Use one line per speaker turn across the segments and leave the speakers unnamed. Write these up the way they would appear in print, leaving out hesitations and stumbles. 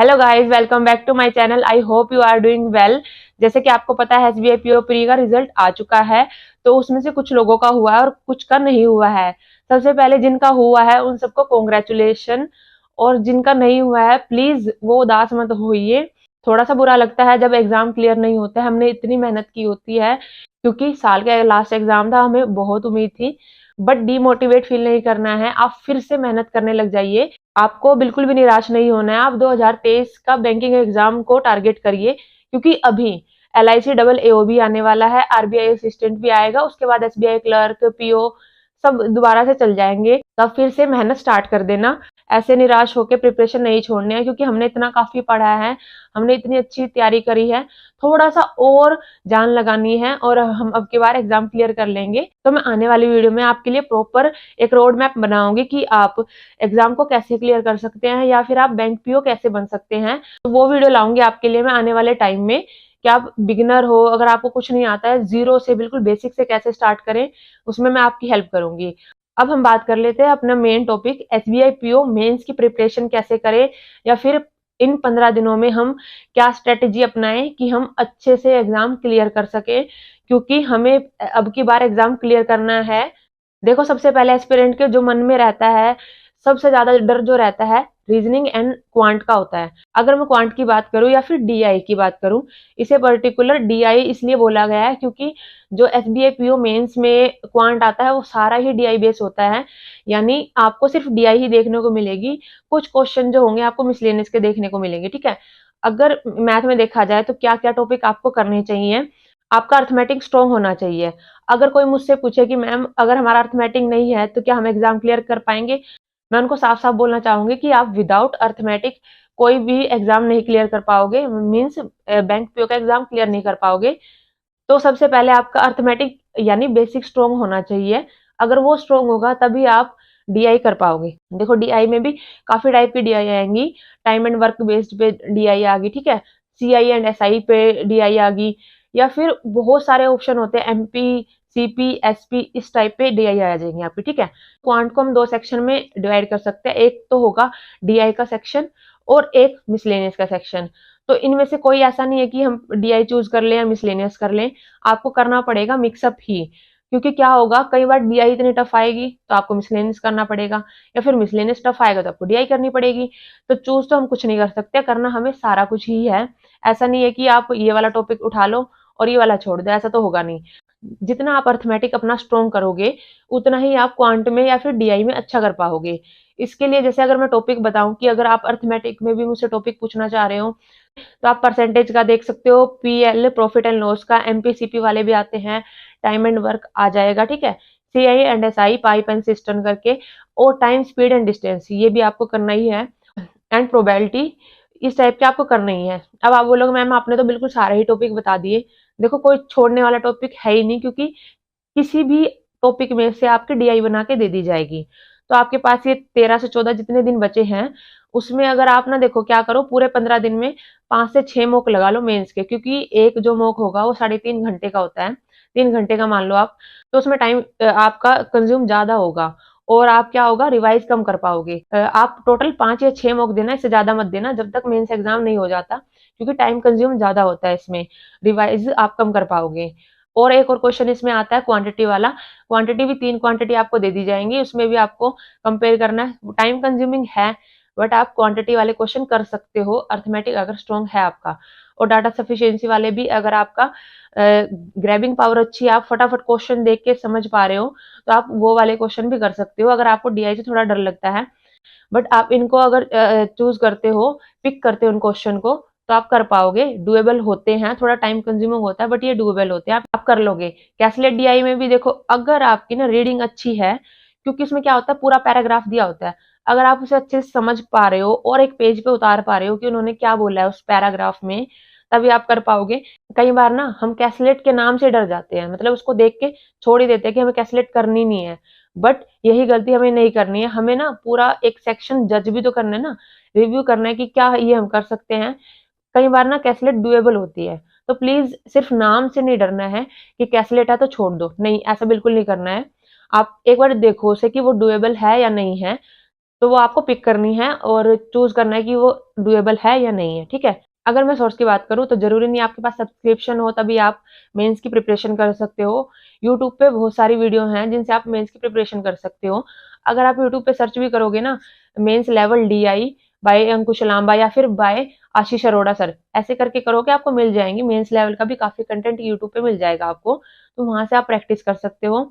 Hello guys, welcome back to my channel. I hope you are doing well. जैसे कि आपको पता है एसबीआई पीओ प्री का रिजल्ट आ चुका है, तो उसमें से कुछ लोगों का हुआ है और कुछ का नहीं हुआ है। सबसे पहले जिनका हुआ है उन सबको कॉन्ग्रेचुलेशन, और जिनका नहीं हुआ है प्लीज वो उदास मत होइए। थोड़ा सा बुरा लगता है जब एग्जाम क्लियर नहीं होता है, हमने इतनी मेहनत की होती है, क्योंकि साल का लास्ट एग्जाम था, हमें बहुत उम्मीद थी। बट डीमोटिवेट फील नहीं करना है, आप फिर से मेहनत करने लग जाइए। आपको बिल्कुल भी निराश नहीं होना है। आप 2023 का बैंकिंग एग्जाम को टारगेट करिए, क्योंकि अभी LIC डबल AOB आने वाला है, RBI असिस्टेंट भी आएगा, उसके बाद SBI क्लर्क, PO सब दोबारा से चल जाएंगे। तब फिर से मेहनत स्टार्ट कर देना। ऐसे निराश होकर प्रिपरेशन नहीं छोड़नी है, क्योंकि हमने इतना काफी पढ़ा है, हमने इतनी अच्छी तैयारी करी है। थोड़ा सा और जान लगानी है और हम अब की बार एग्जाम क्लियर कर लेंगे। तो मैं आने वाली वीडियो में आपके लिए प्रॉपर एक रोड मैप बनाऊंगी कि आप एग्जाम को कैसे क्लियर कर सकते हैं, या फिर आप बैंक PO कैसे बन सकते हैं। तो वो वीडियो लाऊंगी आपके लिए मैं आने वाले टाइम में, कि आप बिगिनर हो, अगर आपको कुछ नहीं आता है, जीरो से बिल्कुल बेसिक से कैसे स्टार्ट करें, उसमें मैं आपकी हेल्प करूंगी। अब हम बात कर लेते हैं अपना main topic, SBI PO mains की प्रिपरेशन कैसे करें, या फिर इन 15 दिनों में हम क्या स्ट्रेटेजी अपनाएं कि हम अच्छे से एग्जाम क्लियर कर सके, क्योंकि हमें अब की बार एग्जाम क्लियर करना है। देखो, सबसे पहले एस्पिरेंट के जो मन में रहता है, सबसे ज्यादा डर जो रहता है, रीजनिंग एंड क्वांट का होता है। अगर मैं क्वांट की बात करूं या फिर DI की बात करूं, इसे पर्टिकुलर DI इसलिए बोला गया है क्योंकि जो SBI PO मेंस में क्वांट आता है वो सारा ही DI बेस होता है। यानी आपको सिर्फ DI ही देखने को मिलेगी, कुछ क्वेश्चन जो होंगे आपको मिसलेनियस के देखने को मिलेंगे, ठीक है। अगर मैथ में देखा जाए तो क्या क्या टॉपिक आपको करने चाहिए, आपका अर्थमेटिक स्ट्रॉन्ग होना चाहिए। अगर कोई मुझसे पूछे कि मैम अगर हमारा अर्थमेटिक नहीं है तो क्या हम एग्जाम क्लियर कर पाएंगे, मैं उनको साफ साफ बोलना चाहूंगी कि आप विदाउट अर्थमेटिक कोई भी एग्जाम नहीं क्लियर कर पाओगे, मीन्स बैंक PO का एग्जाम क्लियर नहीं कर पाओगे। तो सबसे पहले आपका अर्थमेटिक यानी बेसिक स्ट्रॉन्ग होना चाहिए। अगर वो स्ट्रॉन्ग होगा तभी आप DI कर पाओगे। देखो, DI में भी काफी टाइप की DI आएंगी। टाइम एंड वर्क बेस्ड पे DI आ गई, ठीक है। CI एंड SI पे DI आ गई, या फिर बहुत सारे ऑप्शन होते हैं, MP, CP, SP, इस टाइप पे DI आ जाएंगे आपकी, ठीक है। क्वांट को हम दो सेक्शन में डिवाइड कर सकते हैं, एक तो होगा DI का सेक्शन और एक मिसलेनियस का सेक्शन। तो इनमें से कोई ऐसा नहीं है कि हम DI चूज कर लें या मिसलेनियस कर लें, आपको करना पड़ेगा मिक्सअप ही। क्योंकि क्या होगा, कई बार DI इतनी टफ आएगी तो आपको मिसलेनियस करना पड़ेगा, या फिर मिसलेनियस टफ आएगा तो आपको DI करनी पड़ेगी। तो चूज तो हम कुछ नहीं कर सकते, करना हमें सारा कुछ ही है। ऐसा नहीं है कि आप ये वाला टॉपिक उठा लो और ये वाला छोड़ दो, ऐसा तो होगा नहीं। जितना आप अर्थमेटिक अपना स्ट्रॉन्ग करोगे, उतना ही आप क्वांट में या फिर DI में अच्छा कर पाओगे। इसके लिए जैसे अगर मैं टॉपिक बताऊं कि अगर आप अर्थमेटिक में भी मुझसे टॉपिक पूछना चाह रहे हो, तो आप परसेंटेज का देख सकते हो, PL प्रॉफिट एंड लॉस का, MPCP वाले भी आते हैं, टाइम एंड वर्क आ जाएगा, ठीक है। CI and SI pipe and system करके, और टाइम स्पीड एंड डिस्टेंस ये भी आपको करना ही है, एंड प्रोबेबिलिटी, इस टाइप के आपको करना ही है। अब आप बोलोगे मैम आपने तो बिल्कुल सारे ही टॉपिक बता दिए। देखो, कोई छोड़ने वाला टॉपिक है ही नहीं, क्योंकि किसी भी टॉपिक में से आपकी DI बना के दे दी जाएगी। तो आपके पास ये 13 से 14 जितने दिन बचे हैं, उसमें अगर आप ना, देखो क्या करो, पूरे 15 दिन में 5 से 6 मॉक लगा लो मेंस के, क्योंकि एक जो मॉक होगा वो 3.5 घंटे का होता है, 3 घंटे का मान लो आप। तो उसमें टाइम आपका कंज्यूम ज्यादा होगा, और आप क्या होगा, रिवाइज कम कर पाओगे। आप टोटल 5 या 6 मॉक देना, इससे ज्यादा मत देना जब तक मेंस एग्जाम नहीं हो जाता, क्योंकि टाइम कंज्यूम ज्यादा होता है इसमें, रिवाइज आप कम कर पाओगे। और एक और क्वेश्चन इसमें आता है क्वांटिटी वाला। क्वांटिटी भी 3 क्वांटिटी आपको दे दी जाएंगी, उसमें भी आपको कंपेयर करना है। टाइम कंज्यूमिंग है, बट आप क्वांटिटी वाले क्वेश्चन कर सकते हो, अर्थमेटिक अगर स्ट्रॉन्ग है आपका। और डाटा सफिशिएंसी वाले भी, अगर आपका ग्रैबिंग पावर अच्छी है, आप फटाफट क्वेश्चन देख के समझ पा रहे हो, तो आप वो वाले क्वेश्चन भी कर सकते हो, अगर आपको DI से थोड़ा डर लगता है। बट आप इनको अगर चूज करते हो, पिक करते हो उन क्वेश्चन को, तो आप कर पाओगे। डुएबल होते हैं, थोड़ा टाइम कंज्यूमिंग होता है, बट ये डुएबल होते हैं, आप कर लोगे। कैसलेट DI में भी देखो, अगर आपकी ना रीडिंग अच्छी है, क्योंकि उसमें क्या होता है, पूरा पैराग्राफ दिया होता है, अगर आप उसे अच्छे से समझ पा रहे हो और एक पेज पे उतार पा रहे हो कि उन्होंने क्या बोला है उस पैराग्राफ में, तभी आप कर पाओगे। कई बार ना हम कैसलेट के नाम से डर जाते हैं, मतलब उसको देख के छोड़ ही देते हैं कि हमें कैसलेट करनी नहीं है। बट यही गलती हमें नहीं करनी है, हमें ना पूरा एक सेक्शन जज भी तो करना है ना, रिव्यू करना है कि क्या ये हम कर सकते हैं। कई बार ना कैसलेट डुएबल होती है, तो प्लीज सिर्फ नाम से नहीं डरना है कि कैसलेट है तो छोड़ दो, नहीं, ऐसा बिल्कुल नहीं करना है। आप एक बार देखो उसे कि वो डुएबल है या नहीं है। तो वो आपको पिक करनी है और चूज करना है कि वो डुएबल है या नहीं है, ठीक है। अगर मैं सोर्स की बात करूँ तो जरूरी नहीं आपके पास सब्सक्रिप्शन हो तभी आप मेंस की प्रिपरेशन कर सकते हो। यूट्यूब पे बहुत सारी वीडियो हैं जिनसे आप मेंस की प्रिपरेशन कर सकते हो। अगर आप यूट्यूब पे सर्च भी करोगे ना, मेंस लेवल DI बाय अंकुश लांबा या फिर बाय आशीष अरोड़ा सर, ऐसे करके करोगे आपको मिल जाएंगी। मेंस लेवल का भी काफी कंटेंट यूट्यूब पे मिल जाएगा आपको, तो वहां से आप प्रैक्टिस कर सकते हो।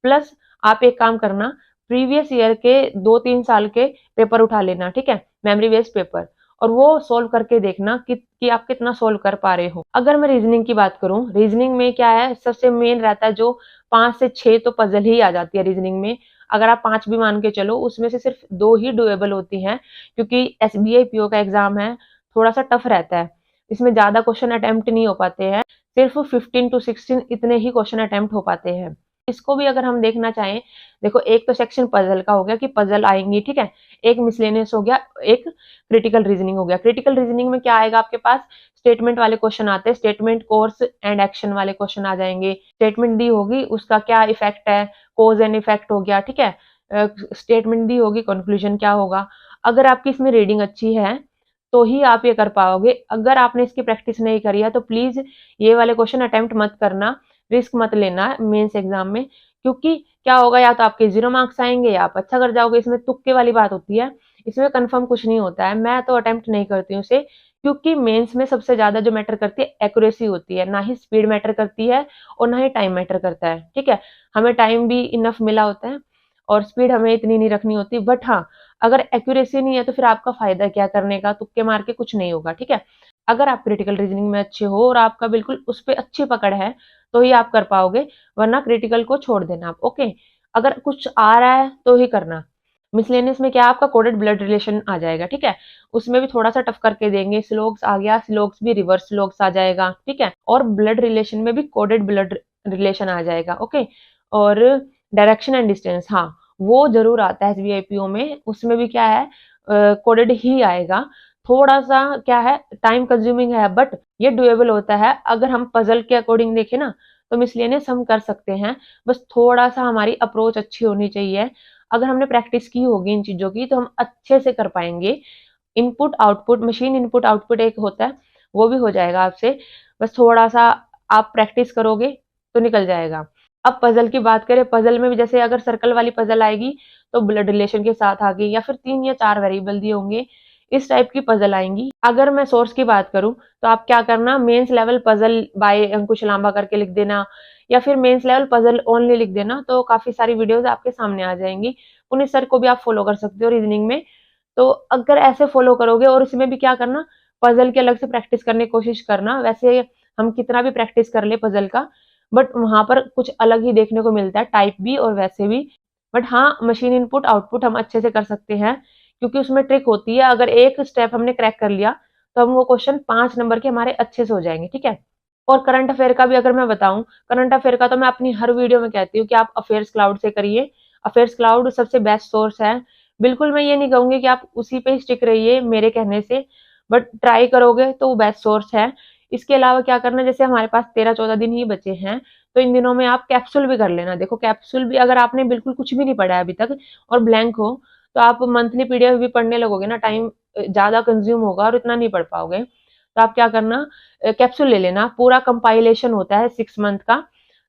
प्लस आप एक काम करना, प्रीवियस ईयर के 2-3 साल के पेपर उठा लेना, ठीक है, मेमोरी बेस्ड पेपर, और वो सोल्व करके देखना कि आप कितना सोल्व कर पा रहे हो। अगर मैं रीजनिंग की बात करूं, रीजनिंग में क्या है, सबसे मेन रहता है जो 5 से 6 तो पजल ही आ जाती है रीजनिंग में। अगर आप 5 भी मान के चलो, उसमें से सिर्फ 2 ही डुएबल होती हैं, क्योंकि SBI PO का एग्जाम है, थोड़ा सा टफ रहता है। इसमें ज्यादा क्वेश्चन अटेम्प्ट नहीं हो पाते हैं, सिर्फ 15 to 16 इतने ही क्वेश्चन अटेम्प्ट हो पाते हैं। इसको भी अगर हम देखना चाहें, देखो एक तो सेक्शन पजल का हो गया कि पजल आएंगी, ठीक है, एक मिसलेनियस हो गया, एक क्रिटिकल रीजनिंग हो गया। क्रिटिकल रीजनिंग में क्या आएगा आपके पास, स्टेटमेंट वाले क्वेश्चन आते हैं, स्टेटमेंट कोर्स एंड एक्शन वाले क्वेश्चन आ जाएंगे। स्टेटमेंट दी होगी, उसका क्या इफेक्ट है, कोज एंड इफेक्ट हो गया, ठीक है। स्टेटमेंट दी होगी, कंक्लूजन क्या होगा। अगर आपकी इसमें रीडिंग अच्छी है तो ही आप ये कर पाओगे। अगर आपने इसकी प्रैक्टिस नहीं करी है तो प्लीज ये वाले क्वेश्चन अटेम्प्ट मत करना, रिस्क मत लेना मेंस एग्जाम में, क्योंकि क्या होगा, या तो आपके 0 मार्क्स आएंगे या आप अच्छा कर जाओगे। इसमें तुक्के वाली बात होती है, इसमें कंफर्म कुछ नहीं होता है। मैं तो अटेम्प्ट नहीं करती हूँ इसे, क्योंकि मेंस में सबसे ज्यादा जो मैटर करती है एक्यूरेसी होती है, ना ही स्पीड मैटर करती है और ना ही टाइम मैटर करता है, ठीक है। हमें टाइम भी इनफ मिला होता है और स्पीड हमें इतनी नहीं रखनी होती, बट हाँ, अगर एक्यूरेसी नहीं है तो फिर आपका फायदा क्या करने का, तुक्के मार के कुछ नहीं होगा, ठीक है। अगर आप क्रिटिकल रीजनिंग में अच्छे हो और आपका बिल्कुल उस पर अच्छी पकड़ है तो ही आप कर पाओगे, वरना क्रिटिकल को छोड़ देना आप, ओके। अगर कुछ आ रहा है तो ही करना। मिसलेनियस में क्या आपका कोडेड ब्लड रिलेशन आ जाएगा, ठीक है, उसमें भी थोड़ा सा टफ करके देंगे। स्लोग्स आ गया, स्लोग्स भी रिवर्स स्लोग्स आ जाएगा, ठीक है, और ब्लड रिलेशन में भी कोडेड ब्लड रिलेशन आ जाएगा, ओके। और डायरेक्शन एंड डिस्टेंस, हाँ, वो जरूर आता है SBI PO में, उसमें भी क्या है, कोडेड ही आएगा। थोड़ा सा क्या है, टाइम कंज्यूमिंग है, बट ये डुएबल होता है। अगर हम पजल के अकॉर्डिंग देखें ना तो मिसलेनियस हम कर सकते हैं, बस थोड़ा सा हमारी अप्रोच अच्छी होनी चाहिए। अगर हमने प्रैक्टिस की होगी इन चीजों की तो हम अच्छे से कर पाएंगे। Input output, machine input output एक होता है, वो भी हो जाएगा आपसे, बस थोड़ा सा आप प्रैक्टिस करोगे तो निकल जाएगा। अब पजल की बात करें, पजल में भी जैसे अगर सर्कल वाली पजल आएगी तो ब्लड रिलेशन के साथ आ गई, या फिर 3 या 4 वेरिएबल दिए होंगे, इस टाइप की पजल आएंगी। अगर मैं सोर्स की बात करूं तो आप क्या करना, मेंस लेवल पजल बाय अंकुश लांबा करके लिख देना, या फिर मेंस लेवल पजल ओनली लिख देना, तो काफी सारी वीडियोस आपके सामने आ जाएंगी। पुनीत सर को भी आप फॉलो कर सकते हो रीजनिंग में। तो अगर ऐसे फॉलो करोगे, और इसमें भी क्या करना, पजल की अलग से प्रैक्टिस करने की कोशिश करना। वैसे हम कितना भी प्रैक्टिस कर ले पजल का, बट वहां पर कुछ अलग ही देखने को मिलता है, टाइप भी और वैसे भी। बट हाँ, मशीन इनपुट आउटपुट हम अच्छे से कर सकते हैं, क्योंकि उसमें ट्रिक होती है। अगर एक स्टेप हमने क्रैक कर लिया तो हम वो क्वेश्चन 5 नंबर के हमारे अच्छे से हो जाएंगे, ठीक है। और करंट अफेयर का भी अगर मैं बताऊं, करंट अफेयर का तो मैं अपनी हर वीडियो में कहती हूँ कि आप अफेयर्स क्लाउड से करिए। अफेयर्स क्लाउड सबसे बेस्ट सोर्स है। बिल्कुल मैं ये नहीं कहूंगी कि आप उसी पे स्टिक रहिए मेरे कहने से, बट ट्राई करोगे तो वो बेस्ट सोर्स है। इसके अलावा क्या करना, जैसे हमारे पास 13-14 दिन ही बचे हैं, तो इन दिनों में आप कैप्सूल भी कर लेना। देखो कैप्सूल भी, अगर आपने बिल्कुल कुछ भी नहीं पढ़ा है अभी तक और ब्लैंक हो, तो आप मंथली PDF भी पढ़ने लगोगे ना, टाइम ज्यादा कंज्यूम होगा और इतना नहीं पढ़ पाओगे। तो आप क्या करना, कैप्सूल ले लेना, पूरा कंपाइलेशन होता है 6 मंथ का,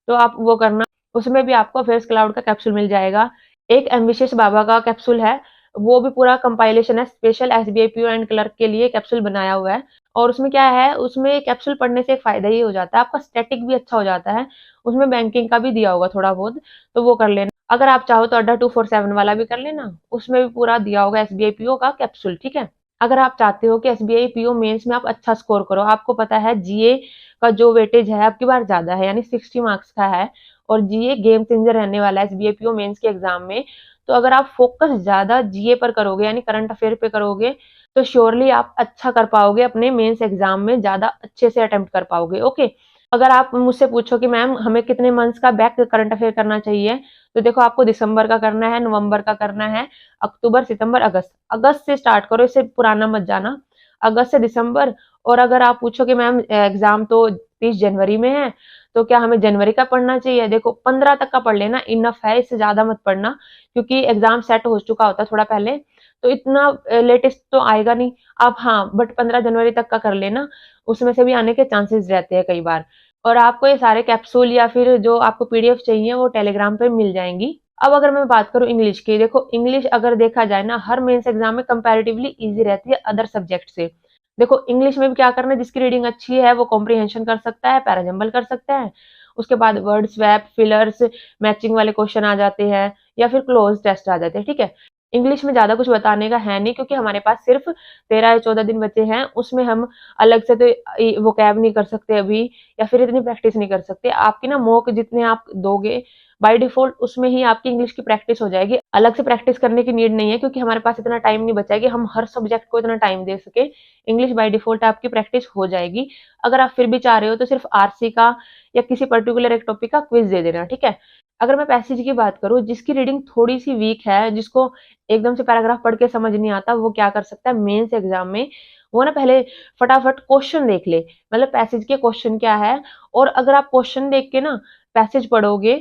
तो आप वो करना। उसमें भी आपको अफेयर्स क्लाउड का कैप्सूल मिल जाएगा। एक एम्बिशियस बाबा का कैप्सूल है, वो भी पूरा कंपाइलेशन है, special SBI PO and clerk के लिए कैप्सूल बनाया हुआ है। और उसमें क्या है, उसमें कैप्सूल पढ़ने से एक फायदा ये हो जाता है, आपका स्टैटिक भी अच्छा हो जाता है। उसमें बैंकिंग का भी दिया होगा थोड़ा बहुत, तो वो कर लेना। अगर आप चाहो तो अड्डा 247 वाला भी कर लेना, उसमें भी पूरा दिया होगा SBI PO का कैप्सूल, ठीक है। अगर आप चाहते हो कि SBI PO मेंस में आप अच्छा स्कोर करो, आपको पता है GA का जो वेटेज है आपकी बार ज्यादा है, यानी 60 मार्क्स का है, और GA गेम चेंजर रहने वाला है SBI PO मेंस के एग्जाम में। तो अगर आप फोकस ज्यादा GA पर करोगे, यानी करंट अफेयर पे करोगे, तो श्योरली आप अच्छा कर पाओगे अपने मेंस एग्जाम में, ज्यादा अच्छे से अटेम्प्ट कर पाओगे, ओके। अगर आप मुझसे पूछो कि मैम हमें कितने मंथ्स का बैक करंट अफेयर करना चाहिए, तो देखो आपको दिसंबर का करना है, नवंबर का करना है, अक्टूबर, सितंबर, अगस्त, अगस्त से स्टार्ट करो, इससे पुराना मत जाना, अगस्त से दिसंबर। और अगर आप पूछो कि मैम एग्जाम तो 30 जनवरी में है, तो क्या हमें जनवरी का पढ़ना चाहिए, देखो 15 तक का पढ़ लेना, इनफ है, इससे ज्यादा मत पढ़ना, क्योंकि एग्जाम सेट हो चुका होता है थोड़ा पहले। तो इतना लेटेस्ट तो आएगा नहीं। आप हाँ, बट 15 जनवरी तक का कर लेना, उसमें से भी आने के चांसेस रहते हैं कई बार। और आपको ये सारे कैप्सूल या फिर जो आपको पीडीएफ चाहिए वो टेलीग्राम पे मिल जाएंगी। अब अगर मैं बात करूँ इंग्लिश की, देखो इंग्लिश अगर देखा जाए ना, हर मेंस एग्जाम में कंपैरेटिवली इजी रहती है अदर सब्जेक्ट से। देखो इंग्लिश में भी क्या करना है, जिसकी रीडिंग अच्छी है वो कॉम्प्रिहेंशन कर सकता है, पैराजम्बल कर सकता है। उसके बाद वर्ड स्वैप, फिलर्स, मैचिंग वाले क्वेश्चन आ जाते हैं, या फिर क्लोज टेस्ट आ जाते हैं, ठीक है। इंग्लिश में ज्यादा कुछ बताने का है नहीं, क्योंकि हमारे पास सिर्फ 13 या 14 दिन बचे हैं। उसमें हम अलग से तो वोकैब नहीं कर सकते अभी, या फिर इतनी प्रैक्टिस नहीं कर सकते। आपकी ना मॉक जितने आप दोगे बाय डिफॉल्ट, उसमें ही आपकी इंग्लिश की प्रैक्टिस हो जाएगी। अलग से प्रैक्टिस करने की नीड नहीं है, क्योंकि हमारे पास इतना टाइम नहीं बचा है कि हम हर सब्जेक्ट को इतना टाइम दे सके। इंग्लिश बाय डिफॉल्ट आपकी प्रैक्टिस हो जाएगी। अगर आप फिर भी चाह रहे हो तो सिर्फ आरसी का या किसी पर्टिकुलर एक टॉपिक का क्विज दे देना, ठीक है। अगर मैं पैसेज की बात करूँ, जिसकी रीडिंग थोड़ी सी वीक है, जिसको एकदम से पैराग्राफ पढ़ के समझ नहीं आता, वो क्या कर सकता है मेंस एग्जाम में, वो ना पहले फटाफट क्वेश्चन देख ले, मतलब पैसेज के क्वेश्चन क्या है। और अगर आप क्वेश्चन देख के ना पैसेज पढ़ोगे,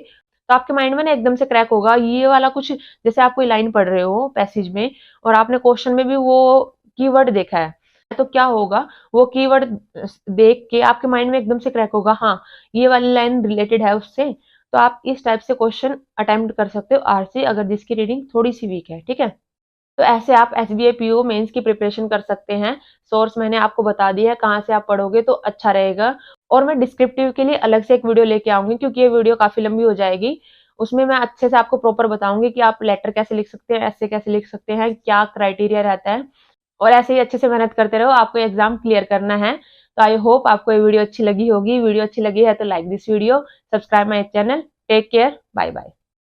तो आपके माइंड में ना एकदम से क्रैक होगा ये वाला कुछ। जैसे आप कोई लाइन पढ़ रहे हो पैसेज में, और आपने क्वेश्चन में भी वो कीवर्ड देखा है, तो क्या होगा, वो कीवर्ड देख के आपके माइंड में एकदम से क्रैक होगा, हाँ ये वाली लाइन रिलेटेड है उससे। तो आप इस टाइप से क्वेश्चन अटेम्प्ट कर सकते हो आरसी, अगर जिसकी रीडिंग थोड़ी सी वीक है, ठीक है। तो ऐसे आप एसबीआई पीओ मेंस की प्रिपरेशन कर सकते हैं। सोर्स मैंने आपको बता दिया है, कहाँ से आप पढ़ोगे तो अच्छा रहेगा। और मैं डिस्क्रिप्टिव के लिए अलग से एक वीडियो लेके आऊंगी, क्योंकि ये वीडियो काफी लंबी हो जाएगी। उसमें मैं अच्छे से आपको प्रॉपर बताऊंगी कि आप लेटर कैसे लिख सकते हैं, ऐसे कैसे लिख सकते हैं, क्या क्राइटेरिया रहता है। और ऐसे ही अच्छे से मेहनत करते रहो, आपको एग्जाम क्लियर करना है। तो आई होप आपको ये वीडियो अच्छी लगी होगी। वीडियो अच्छी लगी है तो like this video, subscribe my channel. Take care, bye bye.